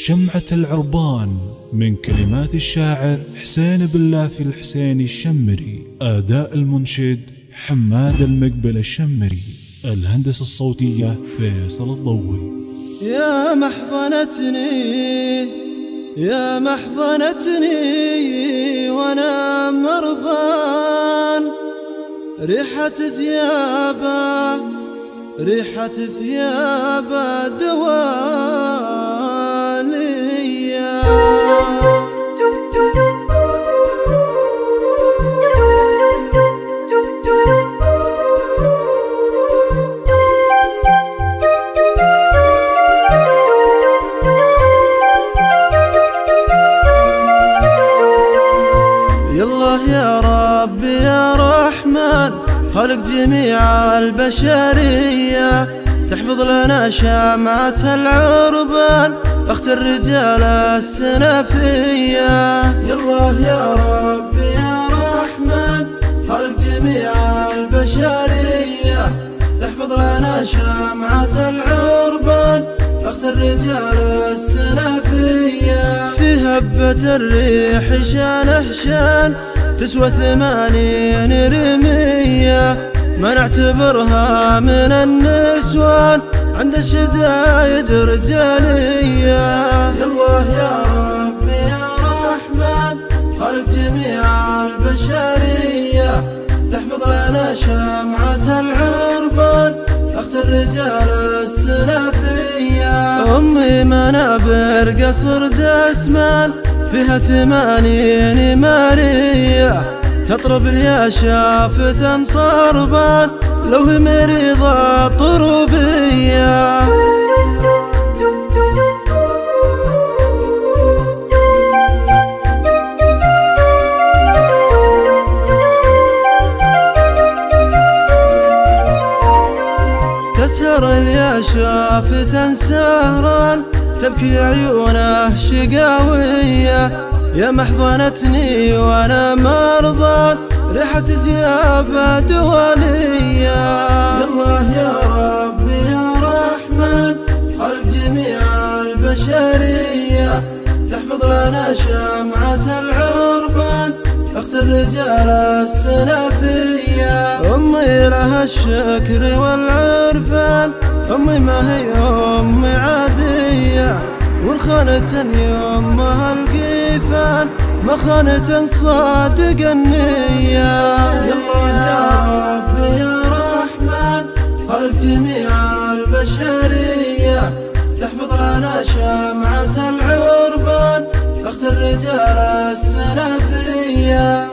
شمعة العربان من كلمات الشاعر حسين بن لافي الحسيني الشمري. أداء المنشد حماد المقبل الشمري. الهندسة الصوتية فيصل الضوي. يا محضنتني يا محضنتني وانا مرضان، ريحة ثيابه دوالية. يالله يا رب يا رحمن خلق جميع البشرية، تحفظ لنا شمعة العربان أخت الرجال السنفية. يالله يا رب يا رحمن خلق جميع البشرية، تحفظ لنا شمعة العربان أخت الرجال السنفية. في هبة الريح شان تسوى 80 رمية، ما نعتبرها من النسوان عند الشدايد رجالية. يالله يا رب يا رحمن خلق جميع البشرية، تحفظ لنا شمعة العربان أخت الرجال السلفية. أمي منابر قصر دسمان فيها 80 مارية، تطرب يا شافة طربان لو هي مريضة طربية. تسهر يا شافة سهران تبكي عيونه شقاوية، يا محضنتني وانا مرضان ريحة ثيابه دوالية. يالله يا رب يا رحمن خلق جميع البشرية، تحفظ لنا شمعة العربان أخت الرجال السلفية. أمي لها الشكر والعرفان، أمي ما هي أمي عادية، والخانة يمها القيفان ما خانة صادق النية. يالله يا رب يا رحمن خلق جميع البشرية، تحفظ لنا شمعة العربان أخت الرجال السلفية.